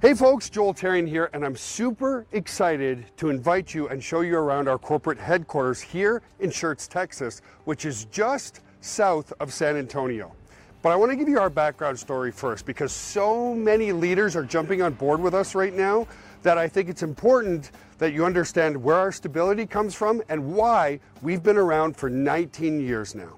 Hey folks, Joel Tarian here, and I'm super excited to invite you and show you around our corporate headquarters here in Schertz, Texas, which is just south of San Antonio. But I want to give you our background story first, because so many leaders are jumping on board with us right now that I think it's important that you understand where our stability comes from and why we've been around for 19 years now.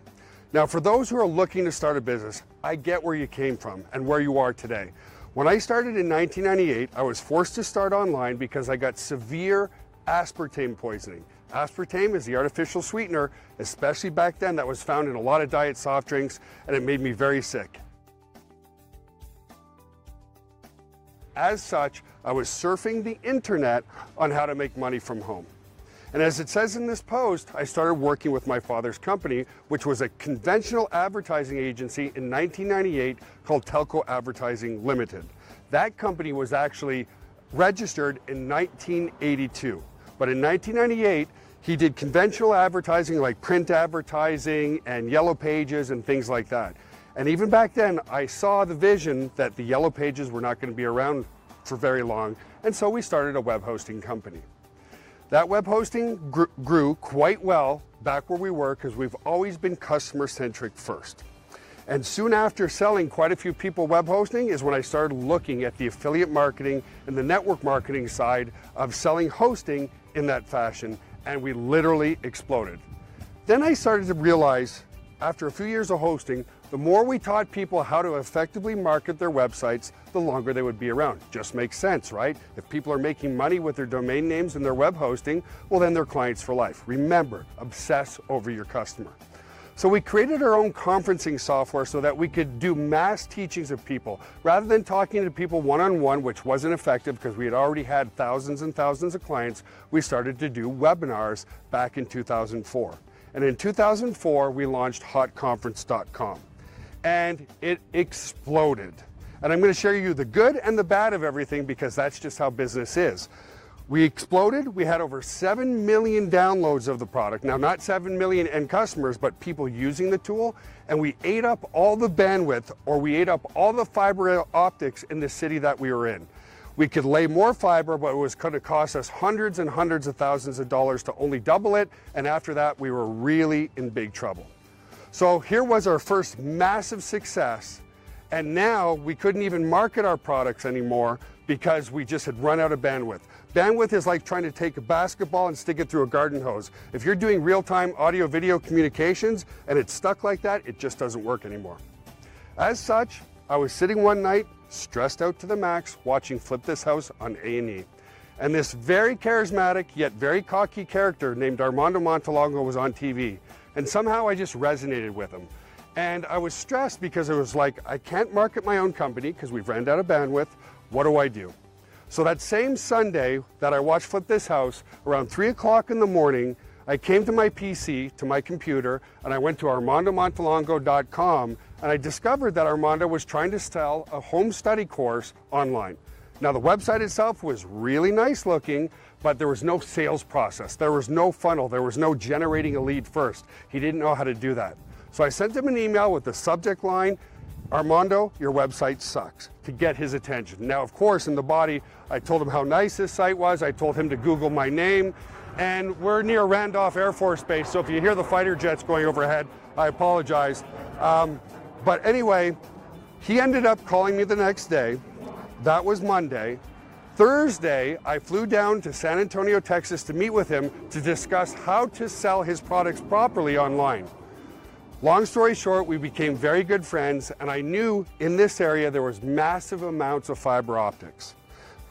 Now, for those who are looking to start a business, I get where you came from and where you are today. When I started in 1998, I was forced to start online because I got severe aspartame poisoning. Aspartame is the artificial sweetener, especially back then, that was found in a lot of diet soft drinks, and it made me very sick. As such, I was surfing the internet on how to make money from home. And as it says in this post, I started working with my father's company, which was a conventional advertising agency in 1998 called Telco Advertising Limited. That company was actually registered in 1982. But in 1998, he did conventional advertising like print advertising and yellow pages and things like that. And even back then, I saw the vision that the yellow pages were not going to be around for very long, and so we started a web hosting company. That web hosting grew quite well back where we were because we've always been customer-centric first. And soon after selling quite a few people web hosting is when I started looking at the affiliate marketing and the network marketing side of selling hosting in that fashion, and we literally exploded. Then I started to realize, after a few years of hosting, the more we taught people how to effectively market their websites, the longer they would be around. Just makes sense, right? If people are making money with their domain names and their web hosting, well then they're clients for life. Remember, obsess over your customer. So we created our own conferencing software so that we could do mass teachings of people. Rather than talking to people one-on-one, which wasn't effective because we had already had thousands and thousands of clients, we started to do webinars back in 2004. And in 2004, we launched hotconference.com. And it exploded. And I'm going to share you the good and the bad of everything because that's just how business is. We exploded. We had over 7 million downloads of the product. Now, not 7 million end customers, but people using the tool. And we ate up all the bandwidth, or we ate up all the fiber optics in the city that we were in. We could lay more fiber, but it was going to cost us hundreds and hundreds of thousands of dollars to only double it. And after that, we were really in big trouble. So here was our first massive success, and now we couldn't even market our products anymore because we just had run out of bandwidth. Bandwidth is like trying to take a basketball and stick it through a garden hose. If you're doing real-time audio-video communications and it's stuck like that, it just doesn't work anymore. As such, I was sitting one night, stressed out to the max, watching Flip This House on A&E. And this very charismatic yet very cocky character named Armando Montalongo was on TV. And somehow I just resonated with him. And I was stressed because it was like, I can't market my own company because we've ran out of bandwidth. What do I do? So that same Sunday that I watched Flip This House, around 3 o'clock in the morning, I came to my PC, to my computer, and I went to armandomontalongo.com, and I discovered that Armando was trying to sell a home study course online. Now, the website itself was really nice looking, but there was no sales process. There was no funnel. There was no generating a lead first. He didn't know how to do that. So I sent him an email with the subject line, Armando, your website sucks, to get his attention. Now, of course, in the body, I told him how nice his site was. I told him to Google my name, and we're near Randolph Air Force Base, so if you hear the fighter jets going overhead, I apologize. But anyway, he ended up calling me the next day. That was Monday. Thursday, I flew down to San Antonio, Texas to meet with him to discuss how to sell his products properly online. Long story short, we became very good friends, and I knew in this area there was massive amounts of fiber optics.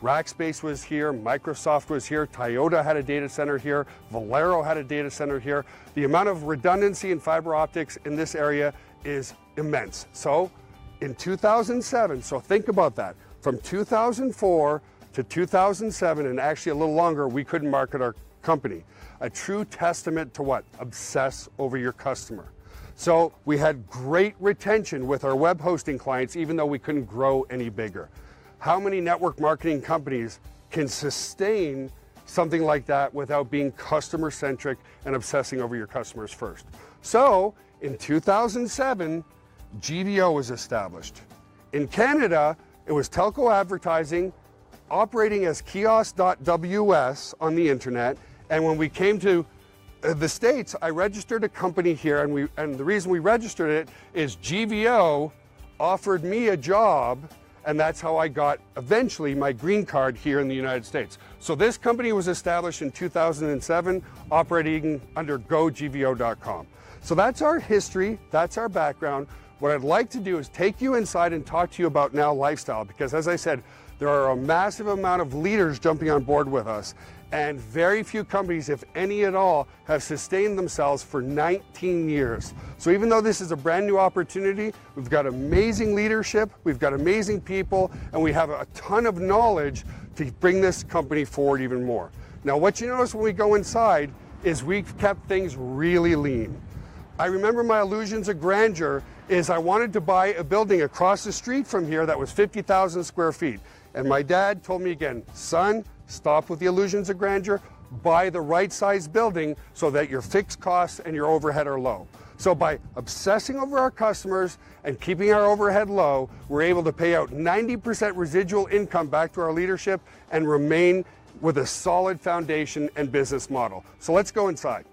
Rackspace was here, Microsoft was here, Toyota had a data center here, Valero had a data center here. The amount of redundancy in fiber optics in this area is immense. So in 2007, so think about that, from 2004 to 2007, and actually a little longer, we couldn't market our company. A true testament to what? Obsess over your customer. So we had great retention with our web hosting clients, even though we couldn't grow any bigger. How many network marketing companies can sustain something like that without being customer centric and obsessing over your customers first. So in 2007, GVO was established. In Canada, it was telco advertising operating as Kiosk.ws on the internet. And when we came to the States, I registered a company here, and the reason we registered it is GVO offered me a job, and that's how I got eventually my green card here in the United States. So this company was established in 2007, operating under GoGVO.com. So that's our history, that's our background. What I'd like to do is take you inside and talk to you about Now Lifestyle, because as I said, there are a massive amount of leaders jumping on board with us, and very few companies, if any at all, have sustained themselves for 19 years. So even though this is a brand new opportunity, we've got amazing leadership, we've got amazing people, and we have a ton of knowledge to bring this company forward even more. Now, what you notice when we go inside is we've kept things really lean. I remember my illusions of grandeur is I wanted to buy a building across the street from here that was 50,000 square feet. And my dad told me again, son, stop with the illusions of grandeur, buy the right size building so that your fixed costs and your overhead are low. So by obsessing over our customers and keeping our overhead low, we're able to pay out 90% residual income back to our leadership and remain with a solid foundation and business model. So let's go inside.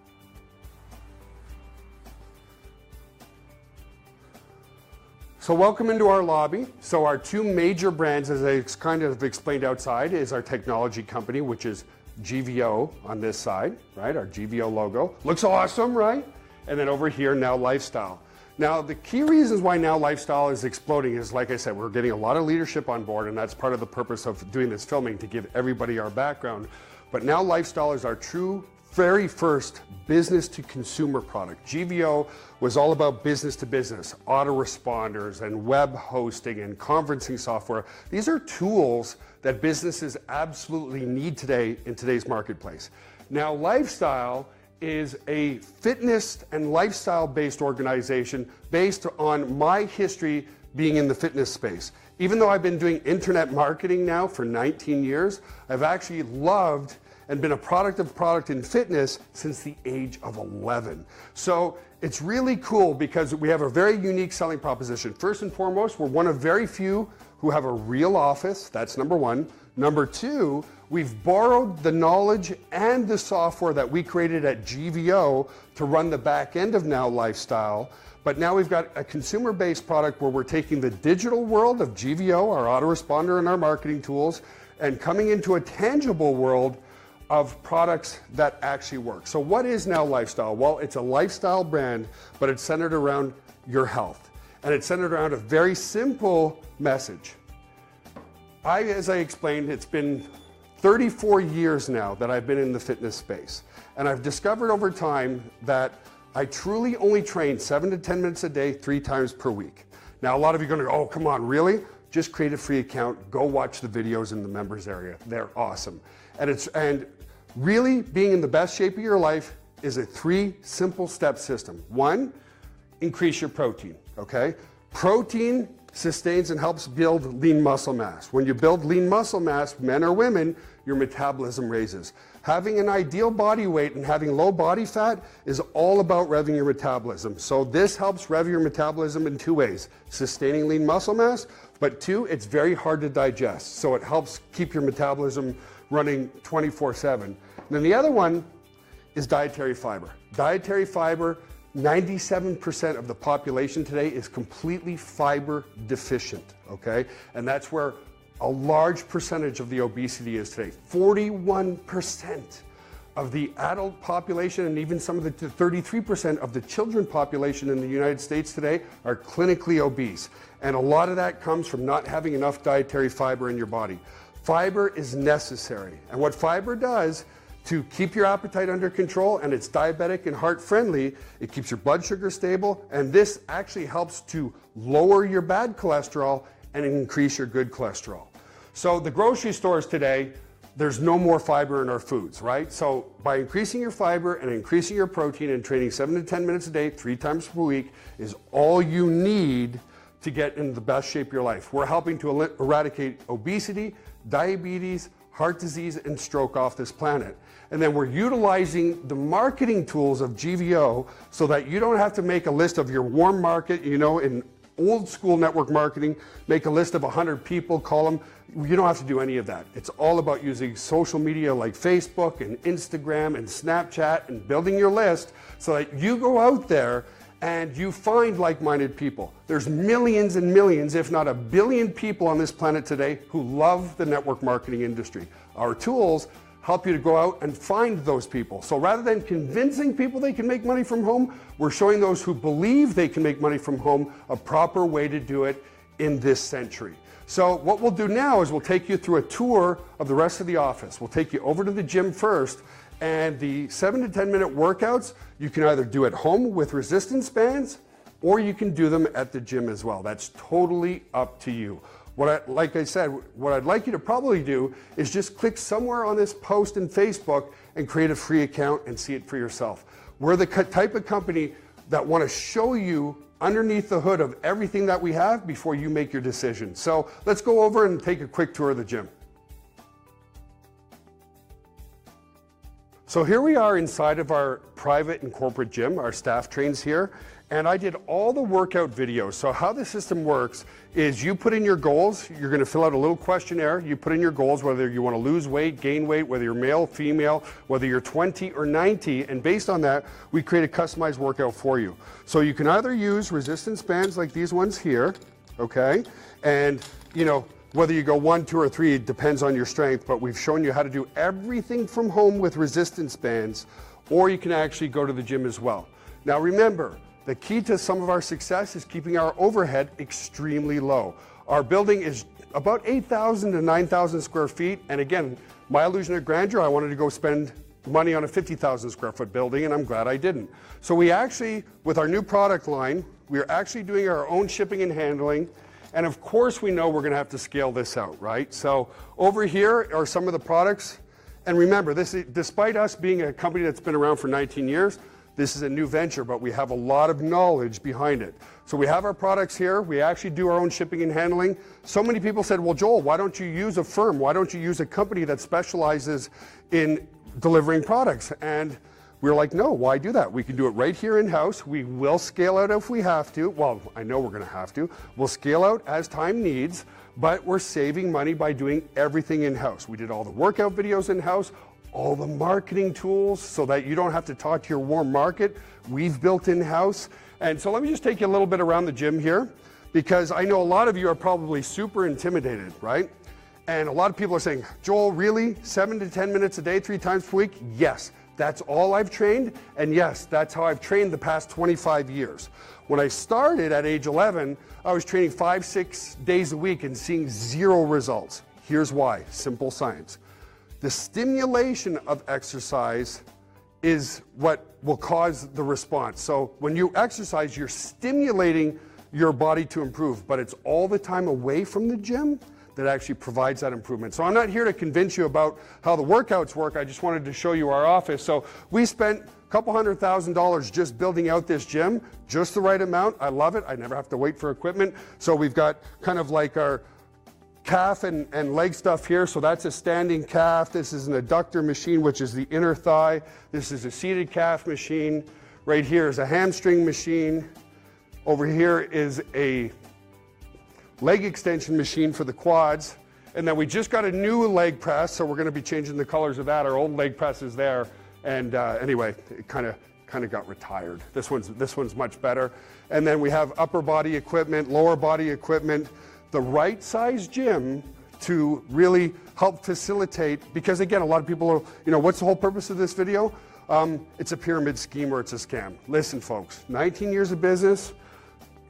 So welcome into our lobby. So our two major brands, as I kind of explained outside, is our technology company, which is GVO on this side, right? Our GVO logo. Looks awesome, right? And then over here, Now Lifestyle. Now, the key reasons why Now Lifestyle is exploding is, like I said, we're getting a lot of leadership on board, and that's part of the purpose of doing this filming, to give everybody our background. But Now Lifestyle is our true very first business to consumer product. GVO was all about business to business, autoresponders and web hosting and conferencing software. These are tools that businesses absolutely need today in today's marketplace. Now Lifestyle is a fitness and lifestyle based organization based on my history being in the fitness space. Even though I've been doing internet marketing now for 19 years, I've actually loved and been a product in fitness since the age of 11. So it's really cool because we have a very unique selling proposition. First and foremost, we're one of very few who have a real office. That's number one. Number two, we've borrowed the knowledge and the software that we created at GVO to run the back end of Now Lifestyle. But now we've got a consumer-based product where we're taking the digital world of GVO, our autoresponder and our marketing tools, and coming into a tangible world of products that actually work. So what is Now Lifestyle? Well, it's a lifestyle brand, but it's centered around your health. And it's centered around a very simple message. As I explained, it's been 34 years now that I've been in the fitness space. And I've discovered over time that I truly only train 7 to 10 minutes a day, 3 times per week. Now, a lot of you are gonna go, oh, come on, really? Just create a free account, go watch the videos in the members area. They're awesome. And really being in the best shape of your life is a 3 simple step system. 1, increase your protein, okay? Protein sustains and helps build lean muscle mass. When you build lean muscle mass, men or women, your metabolism raises. Having an ideal body weight and having low body fat is all about revving your metabolism. So this helps rev your metabolism in 2 ways. Sustaining lean muscle mass, but 2, it's very hard to digest. So it helps keep your metabolism running 24/7. And then the other one is dietary fiber. Dietary fiber, 97% of the population today is completely fiber deficient, okay? And that's where a large percentage of the obesity is today. 41% of the adult population and even some of the 33% of the children population in the United States today are clinically obese. And a lot of that comes from not having enough dietary fiber in your body. Fiber is necessary. And what fiber does to keep your appetite under control, and it's diabetic and heart friendly, it keeps your blood sugar stable, and this actually helps to lower your bad cholesterol and increase your good cholesterol. So the grocery stores today, there's no more fiber in our foods, right? So by increasing your fiber and increasing your protein and training 7 to 10 minutes a day, 3 times per week is all you need to get into the best shape of your life. We're helping to eradicate obesity, diabetes, heart disease and stroke off this planet. And then we're utilizing the marketing tools of GVO so that you don't have to make a list of your warm market, you know, in old school network marketing, make a list of 100 people, call them. You don't have to do any of that. It's all about using social media like Facebook and Instagram and Snapchat and building your list so that you go out there and you find like-minded people. There's millions and millions, if not a billion people on this planet today who love the network marketing industry. Our tools help you to go out and find those people. So rather than convincing people they can make money from home, we're showing those who believe they can make money from home a proper way to do it in this century. So what we'll do now is we'll take you through a tour of the rest of the office. We'll take you over to the gym first, and the 7 to 10 minute workouts, you can either do at home with resistance bands, or you can do them at the gym as well. That's totally up to you. Like I said, what I'd like you to probably do is just click somewhere on this post in Facebook and create a free account and see it for yourself. We're the type of company that want to show you underneath the hood of everything that we have before you make your decision. So let's go over and take a quick tour of the gym. So here we are inside of our private and corporate gym. Our staff trains here, and I did all the workout videos. So how the system works is you put in your goals. You're going to fill out a little questionnaire. You put in your goals, whether you want to lose weight, gain weight, whether you're male, female, whether you're 20 or 90, and based on that, we create a customized workout for you. So you can either use resistance bands like these ones here, okay, and you know, whether you go 1, 2, or 3, it depends on your strength, but we've shown you how to do everything from home with resistance bands, or you can actually go to the gym as well. Now remember, the key to some of our success is keeping our overhead extremely low. Our building is about 8,000 to 9,000 square feet, and again, my illusion of grandeur, I wanted to go spend money on a 50,000 square foot building, and I'm glad I didn't. So we actually, with our new product line, we're actually doing our own shipping and handling. And of course we know we're going to have to scale this out, right? So over here are some of the products. And remember, this is, despite us being a company that's been around for 19 years, this is a new venture, but we have a lot of knowledge behind it. So we have our products here. We actually do our own shipping and handling. So many people said, well, Joel, why don't you use a firm? Why don't you use a company that specializes in delivering products? And we're like, no, why do that? We can do it right here in-house. We will scale out if we have to. Well, I know we're going to have to. We'll scale out as time needs, but we're saving money by doing everything in-house. We did all the workout videos in-house, all the marketing tools so that you don't have to talk to your warm market. We've built in-house. And so let me just take you a little bit around the gym here, because I know a lot of you are probably super intimidated, right? And a lot of people are saying, Joel, really? 7 to 10 minutes a day, 3 times per week? Yes. That's all I've trained, and yes, that's how I've trained the past 25 years. When I started at age 11, I was training 5, 6 days a week and seeing 0 results. Here's why, simple science. The stimulation of exercise is what will cause the response. So when you exercise, you're stimulating your body to improve, but it's all the time away from the gym that actually provides that improvement. So I'm not here to convince you about how the workouts work. I just wanted to show you our office. So we spent a couple $100,000 just building out this gym, just the right amount. I love it. I never have to wait for equipment. So we've got kind of like our calf and leg stuff here. So that's a standing calf. This is an adductor machine, which is the inner thigh. This is a seated calf machine. Right here is a hamstring machine. Over here is a leg extension machine for the quads. And then we just got a new leg press, so we're going to be changing the colors of that. Our old leg press is there. And anyway, it kind of got retired. This one's much better. And then we have upper body equipment, lower body equipment, the right size gym to really help facilitate, because again, a lot of people are, you know, what's the whole purpose of this video? It's a pyramid scheme or it's a scam. Listen, folks, 19 years of business,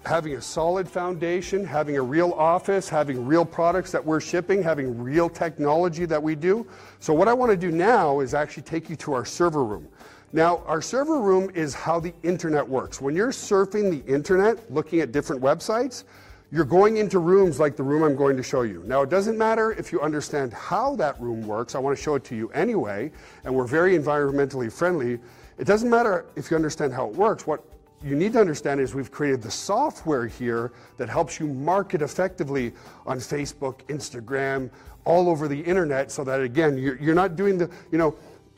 having a solid foundation, having a real office, having real products that we're shipping, having real technology that we do. So what I want to do now is actually take you to our server room. Now, our server room is how the internet works. When you're surfing the internet, looking at different websites, you're going into rooms like the room I'm going to show you. Now, it doesn't matter if you understand how that room works. I want to show it to you anyway, and we're very environmentally friendly. It doesn't matter if you understand how it works. What you need to understand is we've created the software here that helps you market effectively on Facebook, Instagram, all over the internet, so that again, you're not doing the,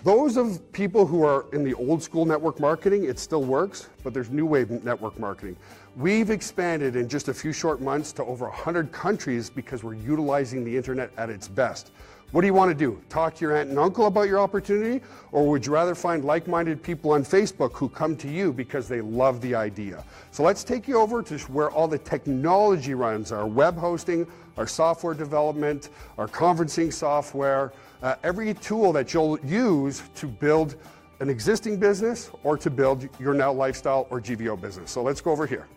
those of people who are in the old school network marketing, it still works, but there's new wave network marketing. We've expanded in just a few short months to over 100 countries because we're utilizing the internet at its best. What do you want to do? Talk to your aunt and uncle about your opportunity? Or would you rather find like-minded people on Facebook who come to you because they love the idea? So let's take you over to where all the technology runs, our web hosting, our software development, our conferencing software, every tool that you'll use to build an existing business or to build your now lifestyle or GVO business. So let's go over here.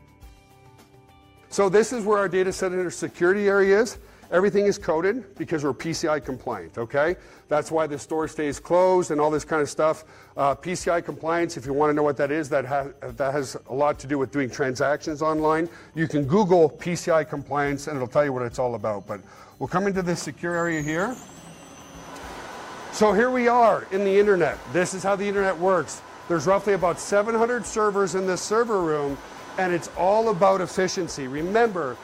So this is where our data center security area is. Everything is coded because we're PCI compliant, okay? That's why the store stays closed and all this kind of stuff. PCI compliance, if you want to know what that is, that has a lot to do with doing transactions online. You can Google PCI compliance and it'll tell you what it's all about. But we'll come into this secure area here. So here we are in the internet. This is how the internet works. There's roughly about 700 servers in this server room, and it's all about efficiency. Remember,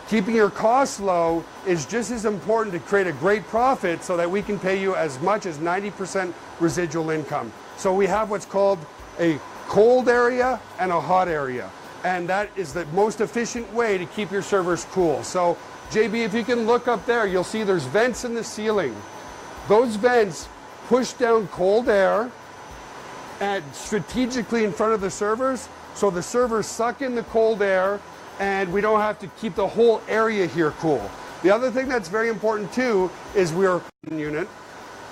keeping your costs low is just as important to create a great profit so that we can pay you as much as 90% residual income. So we have what's called a cold area and a hot area. And that is the most efficient way to keep your servers cool. So JB, if you can look up there, you'll see there's vents in the ceiling. Those vents push down cold air and strategically in front of the servers, so the servers suck in the cold air and we don't have to keep the whole area here cool. The other thing that's very important too is we're a unit.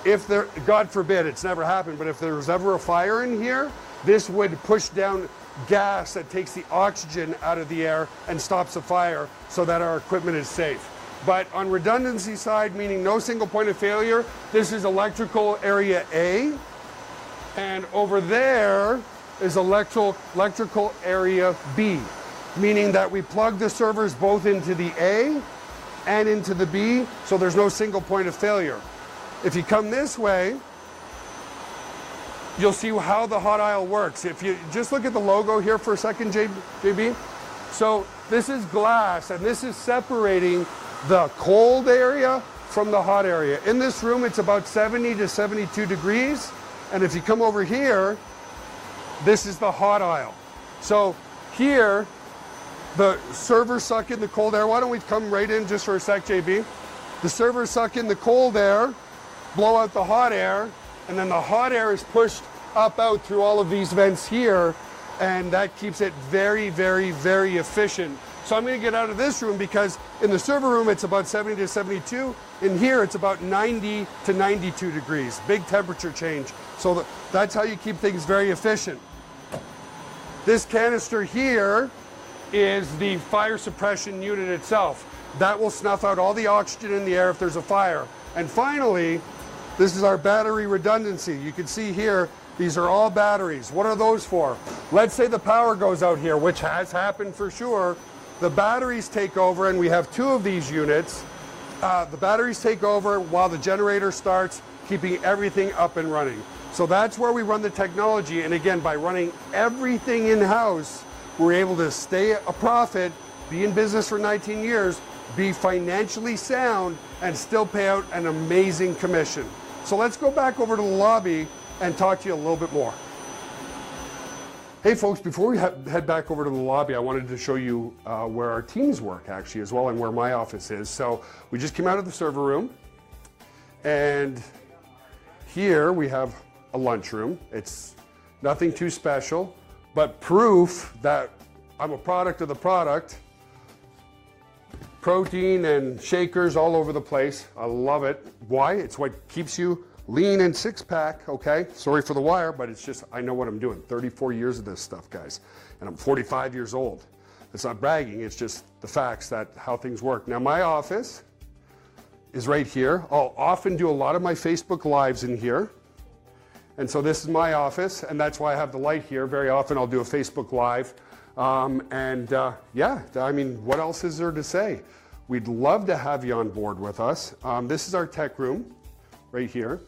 If there, God forbid, it's never happened, but if there was ever a fire in here, this would push down gas that takes the oxygen out of the air and stops the fire so that our equipment is safe. But on redundancy side, meaning no single point of failure, this is electrical area A, and over there is electrical area B, meaning that we plug the servers both into the A and into the B, so there's no single point of failure. If you come this way, you'll see how the hot aisle works. If you just look at the logo here for a second, JB. So this is glass, and this is separating the cold area from the hot area. In this room, it's about 70 to 72 degrees. And if you come over here, this is the hot aisle. So here, the servers suck in the cold air. Why don't we come right in just for a sec, JB? The servers suck in the cold air, blow out the hot air, and then the hot air is pushed up out through all of these vents here, and that keeps it very, very, very efficient. So I'm going to get out of this room because in the server room it's about 70 to 72. In here it's about 90 to 92 degrees. Big temperature change. So that's how you keep things very efficient. This canister here is the fire suppression unit itself. That will snuff out all the oxygen in the air if there's a fire. And finally, this is our battery redundancy. You can see here, these are all batteries. What are those for? Let's say the power goes out here, which has happened for sure. The batteries take over, and we have two of these units. The batteries take over while the generator starts, keeping everything up and running. So that's where we run the technology. And again, by running everything in-house, we're able to stay a profit, be in business for 19 years, be financially sound, and still pay out an amazing commission. So let's go back over to the lobby and talk to you a little bit more. Hey folks, before we head back over to the lobby, I wanted to show you where our teams work actually as well, and where my office is. So we just came out of the server room, and here we have a lunchroom. It's nothing too special, but proof that I'm a product of the product. Protein and shakers all over the place. I love it. Why? It's what keeps you lean and six-pack, okay? Sorry for the wire, but it's just, I know what I'm doing. 34 years of this stuff, guys. And I'm 45 years old. It's not bragging, it's just the facts that how things work. Now, my office is right here. I'll often do a lot of my Facebook Lives in here. And so this is my office, and that's why I have the light here. Very often I'll do a Facebook Live. Yeah, I mean, what else is there to say? We'd love to have you on board with us. This is our tech room right here.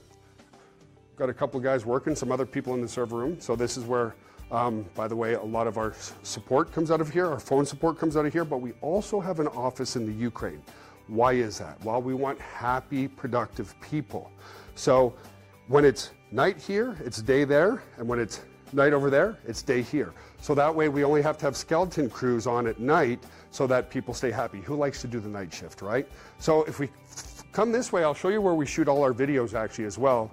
Got a couple guys working, some other people in the server room. So this is where By the way, a lot of our support comes out of here, our phone support comes out of here, but we also have an office in the Ukraine. Why is that? Well, we want happy, productive people. So when it's night here, it's day there, and when it's night over there, it's day here. So that way we only have to have skeleton crews on at night so that people stay happy. Who likes to do the night shift, right? So if we come this way, I'll show you where we shoot all our videos actually as well.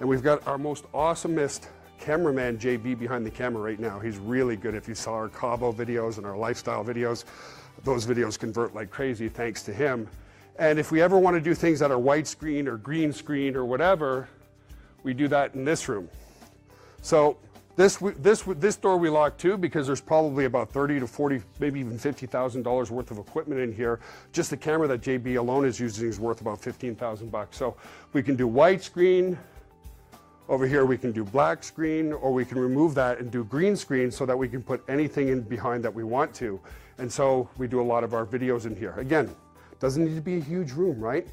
And we've got our most awesomest cameraman, JB, behind the camera right now. He's really good. If you saw our Cabo videos and our lifestyle videos, those videos convert like crazy thanks to him. And if we ever want to do things that are widescreen or green screen or whatever, we do that in this room. So this door we lock too, because there's probably about 30 to 40, maybe even $50,000 worth of equipment in here. Just the camera that JB alone is using is worth about 15,000 bucks. So we can do widescreen. Over here we can do black screen, or we can remove that and do green screen so that we can put anything in behind that we want to. And so we do a lot of our videos in here. Again, doesn't need to be a huge room, right?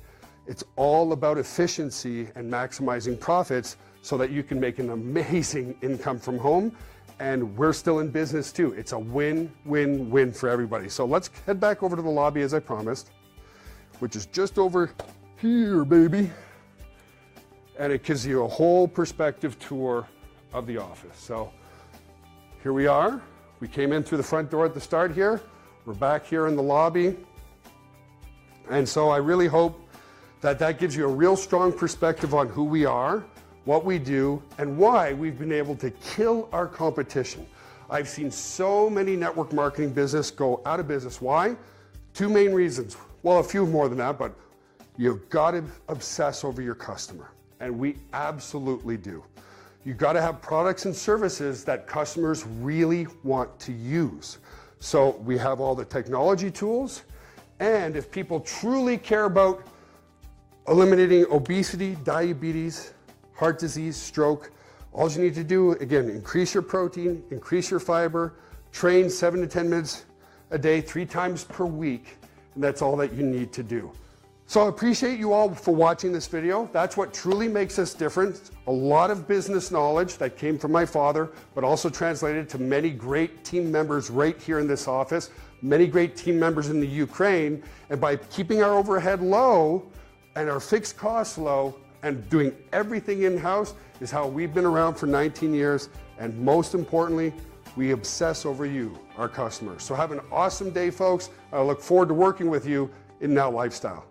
It's all about efficiency and maximizing profits so that you can make an amazing income from home. And we're still in business too. It's a win-win-win for everybody. So let's head back over to the lobby as I promised, which is just over here, baby. And it gives you a whole perspective tour of the office. So here we are. We came in through the front door at the start here. We're back here in the lobby. And so I really hope that that gives you a real strong perspective on who we are, what we do, and why we've been able to kill our competition. I've seen so many network marketing business go out of business. Why? Two main reasons. Well, a few more than that, but you've got to obsess over your customer. And we absolutely do. You've got to have products and services that customers really want to use. So we have all the technology tools, and if people truly care about eliminating obesity, diabetes, heart disease, stroke, all you need to do, again, increase your protein, increase your fiber, train 7 to 10 minutes a day, 3 times per week, and that's all that you need to do. So I appreciate you all for watching this video. That's what truly makes us different. A lot of business knowledge that came from my father, but also translated to many great team members right here in this office, many great team members in the Ukraine, and by keeping our overhead low and our fixed costs low and doing everything in-house is how we've been around for 19 years. And most importantly, we obsess over you, our customers. So have an awesome day, folks. I look forward to working with you in Now Lifestyle.